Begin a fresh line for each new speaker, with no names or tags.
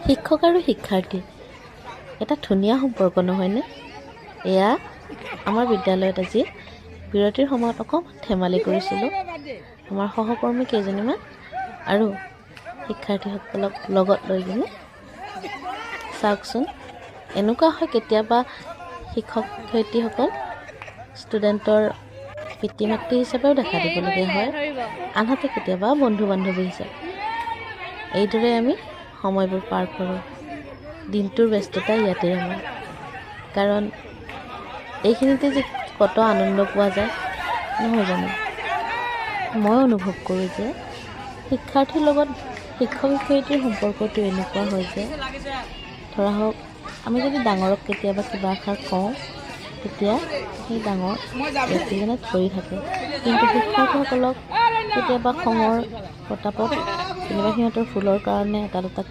শিক্ষক আৰু শিক্ষাৰ্থী এটা ধুনীয়া সম্পৰ্ক নহয়নে? এয়া আমাৰ বিদ্যালয়ত আজি বিৰতিৰ সময়ত অকণমান ধেমালি কৰিছিলোঁ। আমাৰ সহকৰ্মী কেইজনীমান আৰু শিক্ষাৰ্থীসকলক লগত লৈ কিনে। চাওকচোন, এনেকুৱা হয় কেতিয়াবা শিক্ষক শিক্ষয়িত্ৰীসকল ষ্টুডেণ্টৰ পিতৃ মাতৃ হিচাপেও দেখা দিবলগীয়া হয়, আনহাতে কেতিয়াবা বন্ধু বান্ধৱী হিচাপে। এইদৰে আমি সময়বোৰ পাৰ কৰোঁ। দিনটোৰ ব্যস্ততা ইয়াতেই আমাৰ, কাৰণ এইখিনিতে যে কত আনন্দ পোৱা যায় নহয় জানো? মই অনুভৱ কৰোঁ যে শিক্ষাৰ্থীৰ লগত শিক্ষক শিক্ষয়িত্ৰীৰ সম্পৰ্কটো এনেকুৱা হয় যে, ধৰা হওক আমি যদি ডাঙৰক কেতিয়াবা কিবা এষাৰ কওঁ, তেতিয়া সেই ডাঙৰ ব্যক্তিজনে ধৰি থাকে, কিন্তু শিক্ষকসকলক কেতিয়াবা খঙৰ প্ৰতাপত যেনিবা সিহঁতৰ ভুলৰ কাৰণে এটা দুটা